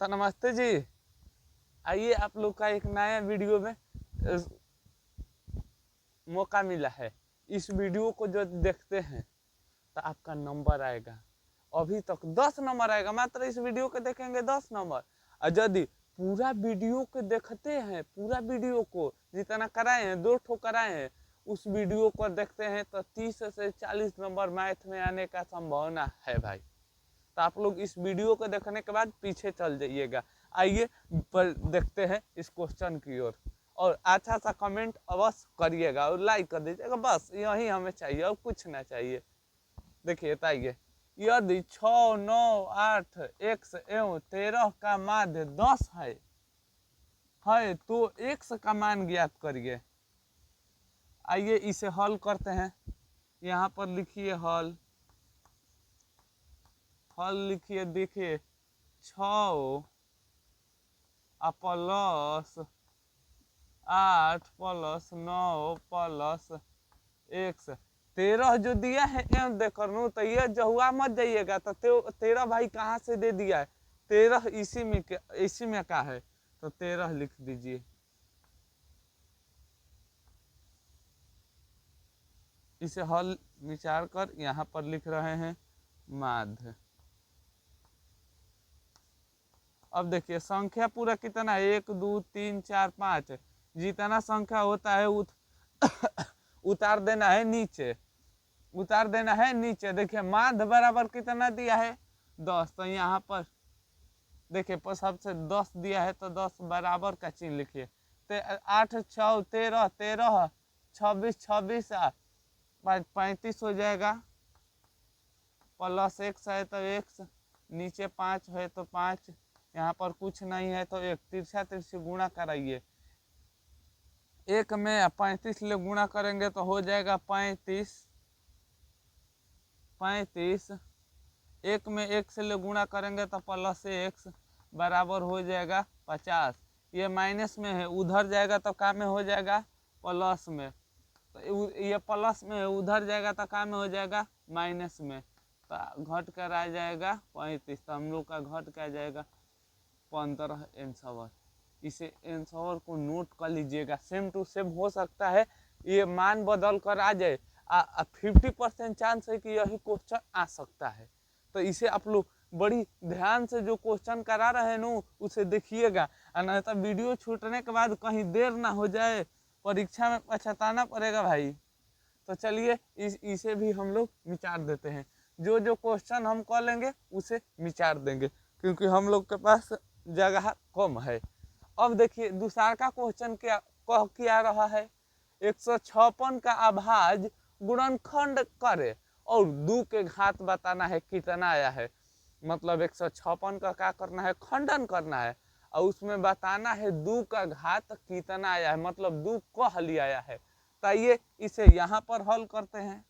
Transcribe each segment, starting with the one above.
माता नमस्ते जी। आइए आप लोग का एक नया वीडियो में मौका मिला है। इस वीडियो को जो देखते हैं तो आपका नंबर आएगा। अभी तक 10 नंबर आएगा, मात्र इस वीडियो को देखेंगे 10 नंबर। और यदि पूरा वीडियो को देखते हैं, पूरा वीडियो को जितना कराए हैं, 2 ठो कराए हैं, उस वीडियो को देखते हैं तो 30 से 40 नंबर मैथ में आने का संभावना है भाई। तो आप लोग इस वीडियो को देखने के बाद पीछे चल जाइएगा। आइए पर देखते हैं इस क्वेश्चन की ओर, और अच्छा सा कमेंट अवश्य करिएगा और लाइक कर दीजिएगा। बस यही हमें चाहिए और कुछ ना चाहिए। देखिए बताइए, यदि 6, 9, 8, x एवं 13 का माध्य 10 है तो x का मान ज्ञात करिए। आइए इसे हल करते हैं। यहाँ पर लिखिए हल लिखिए। देखिए 6 प्लस 8 प्लस 9 प्लस x 13 जो दिया है एम देकर नो, तो ये जहुआ मत जाइएगा। तो 13 भाई कहाँ से दे दिया है? 13 इसी में का है, तो 13 लिख दीजिए। इसे हल विचार कर यहाँ पर लिख रहे हैं माध्य। अब देखिए संख्या पूरा कितना है, 1 2 3 4 5। जितना संख्या होता है उतार देना है नीचे, उतार देना है नीचे। देखिए माध्य बराबर कितना दिया है? 10। तो यहाँ पर देखिए सबसे 10 दिया है, तो 10 बराबर का चिन्ह लिखिए। 8 6 13, 13 26, 26 35 हो जाएगा। प्लस x है तो x, नीचे 5 है तो 5, यहाँ पर कुछ नहीं है तो 1। तिरछा तिरछी गुणा कराइए। 1 में 35 ले गुणा करेंगे तो हो जाएगा 35। 1 में 1 से ले गुणा करेंगे तो प्लस x बराबर हो जाएगा 50। ये माइनस में है, उधर जाएगा तो का में हो जाएगा प्लस में। तो ये प्लस में है, उधर जाएगा तो का में हो जाएगा माइनस में। तो घट कर आ जाएगा 35। तो हम लोग का घट कर आ जाएगा 15 आंसर। इसे आंसर को नोट कर लीजिएगा। सेम टू सेम हो सकता है ये मान बदल कर आ जाए। 50% चांस है कि यही क्वेश्चन आ सकता है। तो इसे आप लोग बड़ी ध्यान से जो क्वेश्चन करा रहे हैं ना, उसे देखिएगा। नहीं तो वीडियो छूटने के बाद कहीं देर ना हो जाए, परीक्षा में पछताना पड़ेगा भाई। तो चलिए इसे भी हम लोग विचार देते हैं। जो जो क्वेश्चन हम कह लेंगे उसे विचार देंगे, क्योंकि हम लोग के पास जगह कम है। अब देखिए दूसरा का क्वेश्चन क्या रहा है? 156 का अभाज्य गुणनखंड करे और 2 के घात बताना है कितना आया है। मतलब 156 का क्या करना है? खंडन करना है, और उसमें बताना है 2 का घात कितना आया है, मतलब 2 कह लिया आया है। तो आइए इसे यहाँ पर हल करते हैं।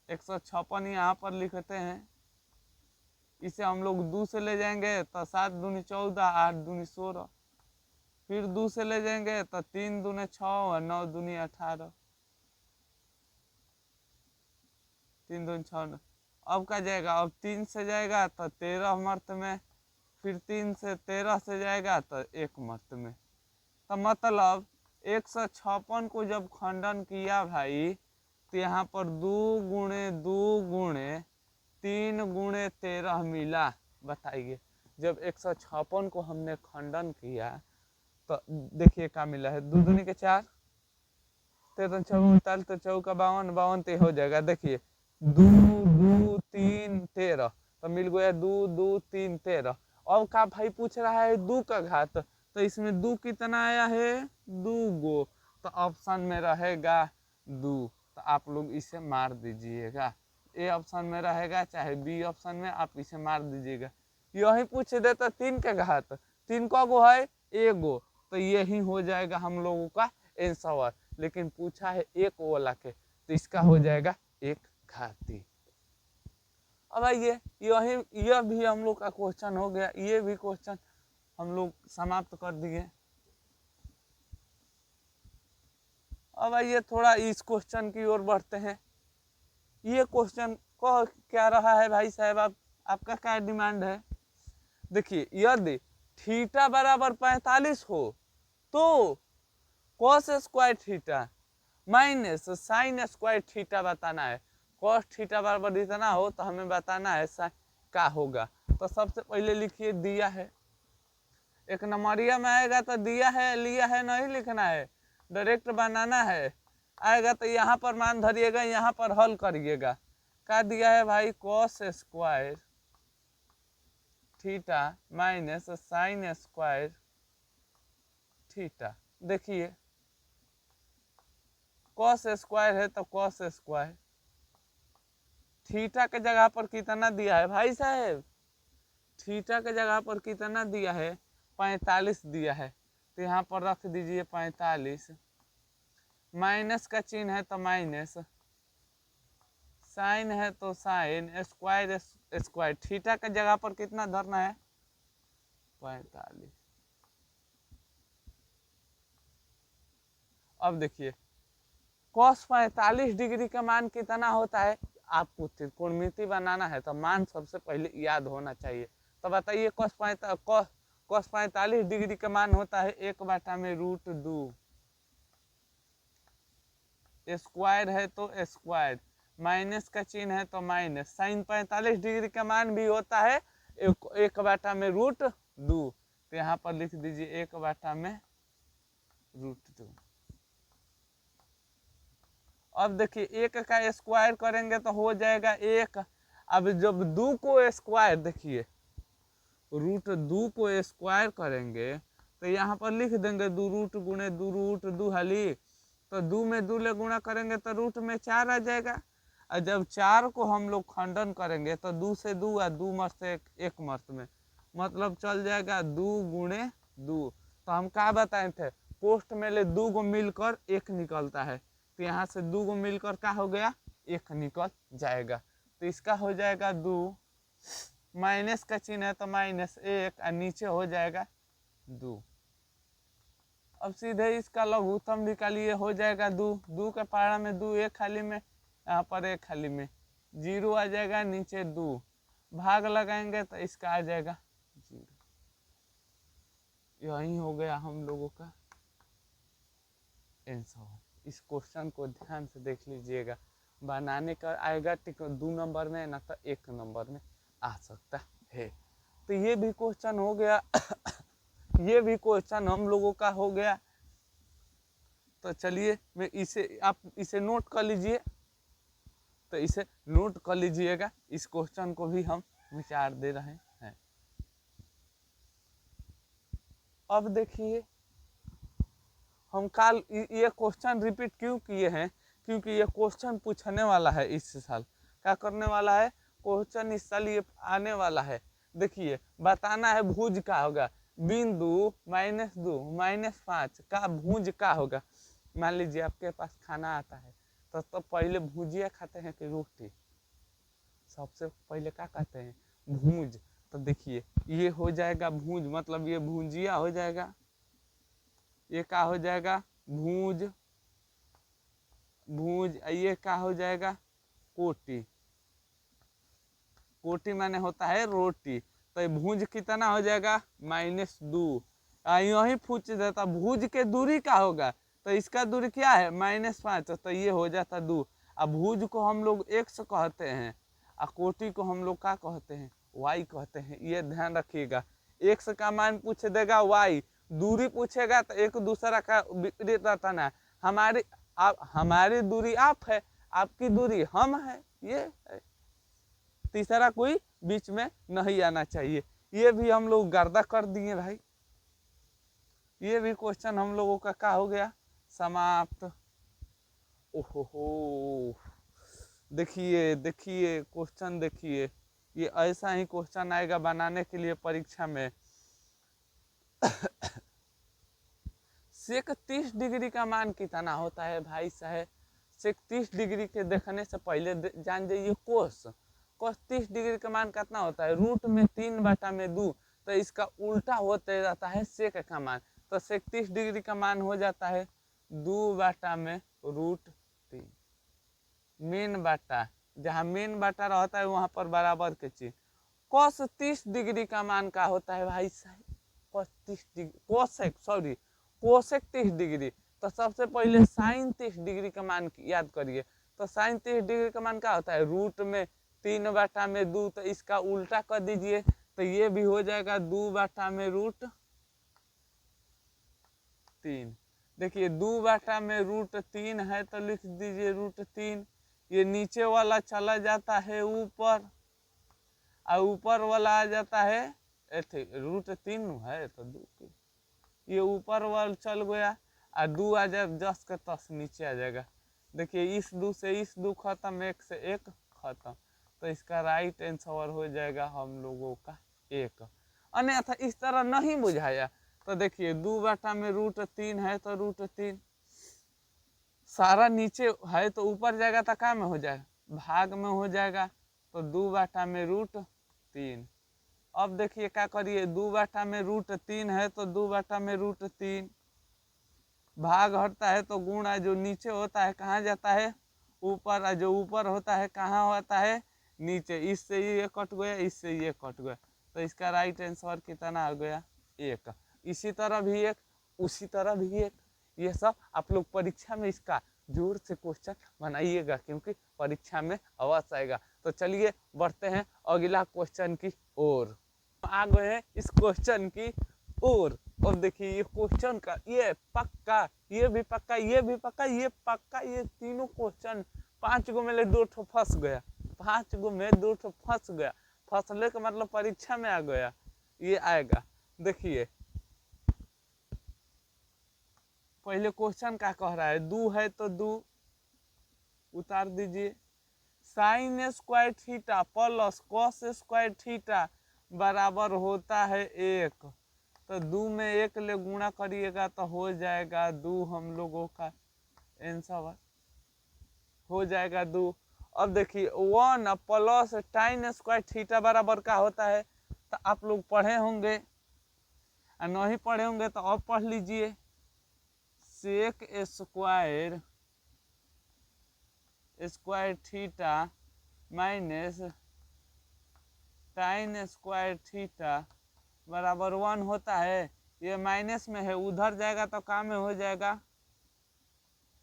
156 यहाँ पर लिखते हैं। इसे हम लोग 2 से ले जाएंगे तो 7 दूनी 14, 8 दूनी 16। फिर 2 से ले जाएंगे तो 3 दूनी 6 और 9 दूनी 18। 3 दूनी 6। अब क्या जाएगा? अब 3 से जाएगा तो 13 मर्त में, फिर 3 से 13 से जाएगा तो 1 मर्त में। तो मतलब 156 को जब खंडन किया भाई, तो यहाँ पर 2 गुणे 2 गुणे 3 गुणे 13 मिला। बताइए जब 156 को हमने खंडन किया तो देखिए क्या मिला है। 2 दूनी के 4, 13 6 39, तो 4 का 52, 52 तो हो जाएगा। देखिए 2 2 3 13, तो मिल गया 2 2 3 13। अब का भाई पूछ रहा है 2 का घात, तो इसमें 2 कितना आया है? 2 गो। तो ऑप्शन में रहेगा 2। तो आप लोग इसे मार दीजिएगा। ए ऑप्शन में रहेगा चाहे बी ऑप्शन में, आप इसे मार दीजिएगा। यही पूछ देता 3 का घात, 3 का गो है? एगो। तो यही हो जाएगा हम लोगों का आंसर। लेकिन पूछा है 1 वाला के, तो इसका हो जाएगा 1 घाती। अब आइए यह भी हम लोग का क्वेश्चन हो गया। ये भी क्वेश्चन हम लोग समाप्त कर दिए। अब आइए थोड़ा इस क्वेश्चन की ओर बढ़ते हैं। ये क्वेश्चन को क्या रहा है भाई साहब? आपका क्या डिमांड है? देखिए यदि थीटा बराबर 45 हो तो cos square theta minus sine square theta बताना है। कॉस थीटा बराबर इतना हो तो हमें बताना है साइन क्या होगा। तो सबसे पहले लिखिए दिया है, एक नंबरिया में आएगा तो दिया है लिया है नहीं लिखना है, डायरेक्ट बनाना है। आएगा तो यहाँ पर मान धरिएगा, यहाँ पर हल करिएगा। क्या दिया है भाई, cos square theta minus sine square theta. देखिए कॉस स्क्वायर है तो कॉस स्क्वायर, थीटा के जगह पर कितना दिया है भाई साहब, थीटा के जगह पर कितना दिया है 45 दिया है, तो यहाँ पर रख दीजिए 45, माइनस का चिन्ह है तो माइनस, साइन है तो साइन, स्क्वायर स्क्वायर, थीटा के जगह पर कितना धरना है 45। अब देखिए cos 45 डिग्री का मान कितना होता है, आपको त्रिकोणमिति बनाना है तो मान सबसे पहले याद होना चाहिए। तो बताइए cos 45 डिग्री का मान होता है 1/√2, स्क्वायर है तो स्क्वायर, माइनस का चिन्ह है तो माइनस, साइन 45 डिग्री का मान भी होता है 1/√2। तो यहाँ पर लिख दीजिए 1/√2। अब देखिए एक का स्क्वायर करेंगे तो हो जाएगा 1। अब जब 2 को स्क्वायर, देखिए √2 को स्क्वायर करेंगे तो यहाँ पर लिख देंगे 2 रूट गुणे 2 रूट 2 हाली, तो 2 में 2 ले गुणा करेंगे तो रूट में 4 आ जाएगा। और जब 4 को हम लोग खंडन करेंगे तो 2 से 2 और 2 मर्त से 1 मर्त में, मतलब चल जाएगा 2 गुणे 2। तो हम क्या बताए थे, पोस्ट में ले 2 को मिलकर 1 निकलता है, तो यहाँ से 2 को मिलकर क्या हो गया 1 निकल जाएगा। तो इसका हो जाएगा 2, माइनस का चिन्ह है तो -1 और नीचे हो जाएगा 2। अब सीधे इसका लघुत्तम निकालिए, हो जाएगा 2, 2 के पारा में 2, एक खाली में, यहाँ पर एक खाली में 0 आ जाएगा, नीचे 2 भाग लगाएंगे तो इसका आ जाएगा 0। यही हो गया हम लोगों का आंसर। इस क्वेश्चन को ध्यान से देख लीजिएगा, बनाने का आएगा 2 नंबर में ना तो 1 नंबर में आ सकता है। तो ये भी क्वेश्चन हो गया ये भी क्वेश्चन हम लोगों का हो गया। तो चलिए मैं आप इसे नोट कर लीजिए, तो इसे नोट कर लीजिएगा, इस क्वेश्चन को भी हम विचार दे रहे हैं। अब देखिए हम कल ये क्वेश्चन रिपीट क्यों किए हैं, क्योंकि ये क्वेश्चन पूछने वाला है इस साल, क्या करने वाला है, क्वेश्चन इस साल ये आने वाला है। देखिए बताना है भुज का होगा, बिंदु -2 -5 का भुज का होगा। मान लीजिए आपके पास खाना आता है तो पहले भुजिया खाते हैं कि रोटी, सबसे पहले क्या कहते हैं भूंज। तो देखिए ये हो जाएगा भूंज, मतलब ये भुजिया हो जाएगा, ये क्या हो जाएगा भूंज, भूंज, ये क्या हो जाएगा कोटी, कोटी माने होता है रोटी। तो भूंज कितना हो जाएगा -2, यही पूछ देता भुज के दूरी क्या होगा, तो इसका दूरी क्या है -5, तो ये हो जाता 2। अब भुज को हम लोग x कहते हैं और कोटि को हम लोग क्या कहते हैं y कहते हैं, ये ध्यान रखिएगा। x का मान पूछ देगा y, दूरी पूछेगा तो एक दूसरा का विपरीत रहता है। हमारी दूरी आप है, आपकी दूरी हम है, ये है। तीसरा कोई बीच में नहीं आना चाहिए। ये भी हम लोग गर्दा कर दिए भाई, ये भी क्वेश्चन हम लोगों का क्या हो गया समाप्त। ओहो देखिए देखिए क्वेश्चन देखिए, ये ऐसा ही क्वेश्चन आएगा बनाने के लिए परीक्षा में। सेक 30 डिग्री का मान कितना होता है भाई साहब, सेक 30 डिग्री के देखने से पहले जान जाइए कोस 30 डिग्री का मान कितना होता है, √3/2। तो इसका उल्टा होते जाता है सेक का मान, तो सेक 30 डिग्री का मान हो जाता है 2/√3। मेन बाटा, जहाँ मेन बाटा रहता है वहाँ पर बराबर के चिन्ह, cos 30 डिग्री का मान क्या होता है भाई साहब? cos 30 degree, cosec 30 degree. तो सबसे पहले साइन 30 डिग्री का मान याद करिए। तो साइन 30 डिग्री का मान क्या होता है? रूट में 3/2। तो इसका उल्टा कर दीजिए तो ये भी हो जाएगा 2/√3। देखिए 2/√3 है तो लिख दीजिए √3। ये नीचे वाला चला जाता है ऊपर और ऊपर वाला आ जाता है √3 है तो 2 की ये ऊपर वाला चल गया और 2 आ जाए 10 के 10 नीचे आ जाएगा। देखिए इस 2 से इस 2 खत्म, 1 से 1 खत्म। तो इसका राइट आंसर हो जाएगा हम लोगों का 1। अन्यथा इस तरह नहीं बुझाया तो देखिए 2/√3 है तो √3 सारा नीचे है तो ऊपर जाएगा तो क्या में हो जाएगा? भाग में हो जाएगा। तो 2/√3। अब देखिए क्या करिए, 2/√3 है तो 2/√3 भाग हटता है तो गुणा जो नीचे होता है कहाँ जाता है? ऊपर। और जो ऊपर होता है कहाँ होता है? नीचे। इससे ये कट गया, इससे ये कट गया। तो इसका राइट आंसर कितना आ गया? 1। इसी तरह भी 1, उसी तरह भी 1। ये सब आप लोग परीक्षा में इसका जोर से क्वेश्चन बनाइएगा क्योंकि परीक्षा में अवश्य आएगा। तो चलिए बढ़ते हैं अगला क्वेश्चन की ओर। आ गए हैं इस क्वेश्चन की ओर। अब देखिए ये क्वेश्चन का ये पक्का, ये भी पक्का, ये भी पक्का, ये पक्का, ये तीनों क्वेश्चन 5 गो में ले 2 ठो फंस गया। 5 गो में 2 ठो फंस गया। फंसले का मतलब परीक्षा में आ गया। ये आएगा। देखिए पहले क्वेश्चन क्या कह रहा है? 2 है तो 2 उतार दीजिए। Sine square theta plus cos square theta बराबर होता है 1। तो 2 में 1 ले गुणा करिएगा तो हो जाएगा 2। हम लोगों का आंसर हो जाएगा 2। अब देखिए 1 प्लस टाइन स्क्वायर थीटा बराबर का होता है? तो आप लोग पढ़े होंगे और नहीं पढ़े होंगे तो अब पढ़ लीजिए। Sec square theta minus tan square theta बराबर 1 होता है। ये माइनस में है, उधर जाएगा तो क्या में हो जाएगा?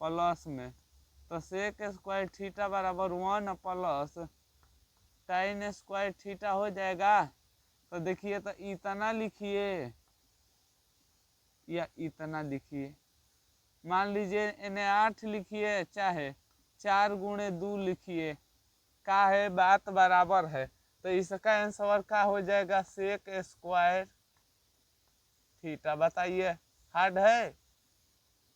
प्लस में। तो सेक स्क्वायर थीटा बराबर 1 प्लस टाइन स्क्वायर थीटा हो जाएगा। तो देखिए तो इतना लिखिए या इतना लिखिए। मान लीजिए इन्हें 8 लिखिए चाहे 4 गुणे 2 लिखिए, का है बात बराबर है। तो इसका आंसर क्या हो जाएगा? Sec square theta. बताइए हार्ड है?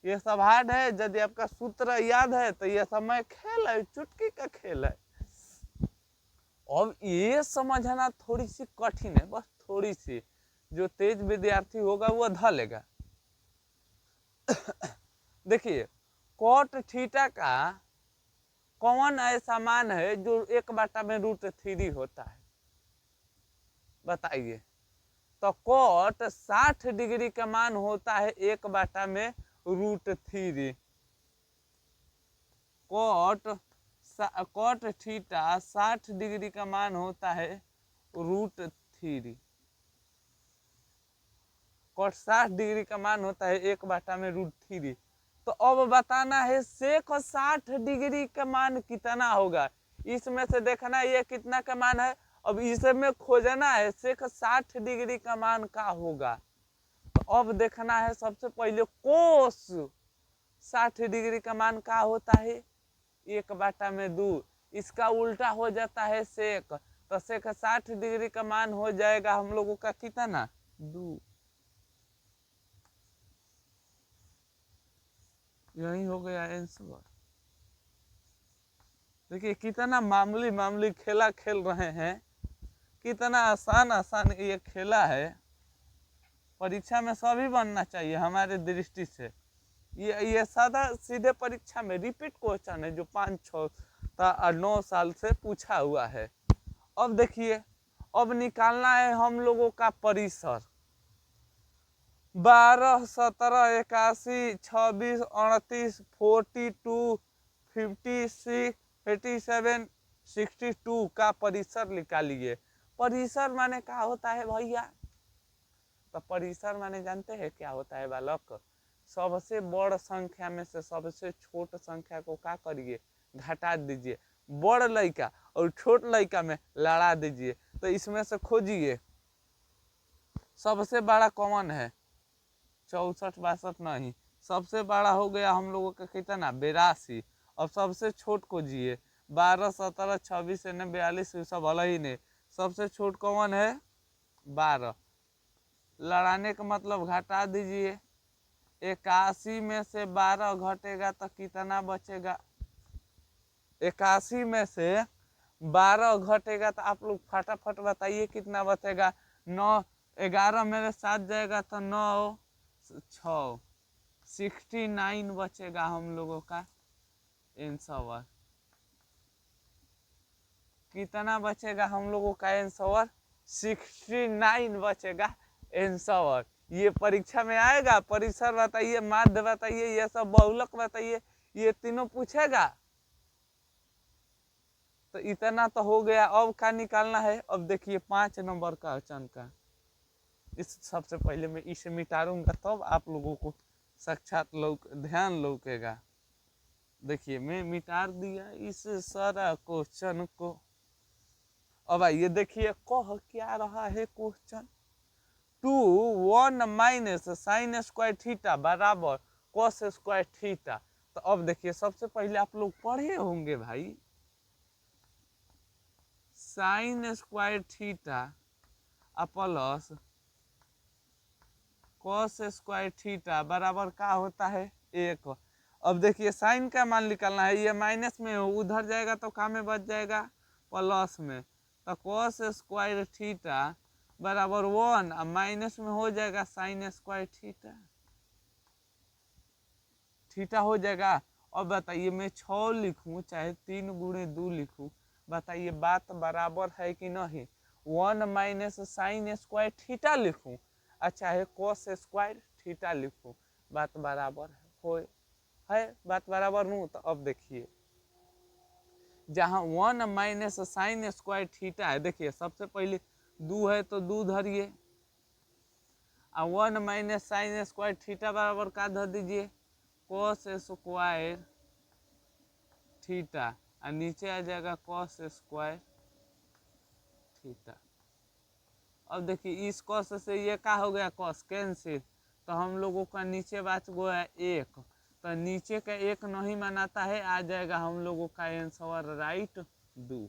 ये सब हार्ड है। यदि आपका सूत्र याद है तो ये समय खेल है, चुटकी का खेल है। अब ये समझना थोड़ी सी कठिन है, बस थोड़ी सी। जो तेज विद्यार्थी होगा वो ध लेगा। देखिए कॉट थीटा का कौन ऐसा मान है जो 1/√3 होता है? बताइए। तो कॉट 60 डिग्री का मान होता है 1/√3। कॉट थीटा 60 डिग्री का मान होता है √3। कॉट 60 डिग्री का मान होता है 1/√3। तो अब बताना है सेक 60 डिग्री का मान कितना होगा। इसमें से देखना है ये कितना का मान है। अब इसमें खोजना है सेक 60 डिग्री का मान का होगा। तो अब देखना है सबसे पहले कोस 60 डिग्री का मान का होता है? 1/2। इसका उल्टा हो जाता है सेक। तो सेक 60 डिग्री का मान हो जाएगा हम लोगों का कितना? 2। यही हो गया आंसर। देखिए कितना मामूली खेला खेल रहे हैं, कितना आसान ये खेला है। परीक्षा में सभी बनना चाहिए हमारे दृष्टि से। ये सादा सीधे परीक्षा में रिपीट क्वेश्चन है जो 5, 6 और 9 साल से पूछा हुआ है। अब देखिए अब निकालना है हम लोगों का परिसर। 12, 17, 81, 26, 38, 42, 56, 87, 62 का परिसर निकालिए। परिसर माने क्या होता है भैया? तो परिसर माने जानते हैं क्या होता है बालक? सबसे बड़ संख्या में से सबसे छोट संख्या को क्या करिए, घटा दीजिए, बड़ लड़का और छोट लड़का में लड़ा दीजिए। तो इसमें से खोजिए सबसे बड़ा कौन है? 64 62 नहीं, सबसे बड़ा हो गया हम लोगों का कितना, 82। और सबसे छोट खोजिए, 12 17 26 42 सब अलग ही नहीं, सबसे छोट कौन है? 12। लड़ाने का मतलब घटा दीजिए, 81 में से 12 घटेगा तो कितना बचेगा? 81 में से 12 घटेगा तो आप लोग फटाफट बताइए कितना बचेगा? 9, 11 मेरे साथ जाएगा तो 9 6 69 बचेगा हम लोगों का आंसर। कितना बचेगा हम लोगों का आंसर? 69 बचेगा आंसर। ये परीक्षा में आएगा? परिसर बताइए, माध्य बताइए, ये सब बहुलक बताइए, ये तीनों पूछेगा। तो इतना तो हो गया, अब क्या निकालना है? अब देखिए 5 नंबर का अचन का, इस सबसे पहले मैं इसे मिटाऊंगा तब आप लोगों को साक्षात ध्यान लौकेगा। देखिए मैं मिटा दिया इस सारा क्वेश्चन को। अब आइए देखिए कह क्या रहा है question. 2 1 minus sine square theta बराबर कॉस स्क्वायर थीटा। तो अब देखिए सबसे पहले आप लोग पढ़े होंगे भाई, sine square theta plus cos square theta बराबर क्या होता है? 1। अब देखिए साइन का मान निकालना है, ये माइनस में उधर जाएगा तो क्या में बच जाएगा? प्लस में। तो कॉस स्क्वायर थीटा बराबर 1 और माइनस में हो जाएगा साइन स्क्वायर थीटा, थीटा हो जाएगा। अब बताइए मैं 6 लिखूं चाहे 3 गुणे 2 लिखूं, बताइए बात बराबर है कि नहीं? 1 माइनस साइन स्क्वायर थीटा लिखूं चाहे कॉस स्क्वायर थीटा लिखूं, बात बराबर है बात बराबर नहीं। तो अब देखिए जहाँ 1 माइनस साइन स्क्वायर थीटा है, देखिए सबसे पहले 2 है तो 2 धरिए, और 1 माइनस साइन स्क्वायर थीटा बराबर का धर दीजिए? कॉस स्क्वायर थीटा, और नीचे आ जाएगा कॉस स्क्वायर थीटा। अब देखिए इस कॉस से ये क्या हो गया? कॉस कैंसिल, तो हम लोगों का नीचे बच गया 1। तो नीचे का 1 नहीं मनाता है, आ जाएगा हम लोगों का आंसर राइट 2।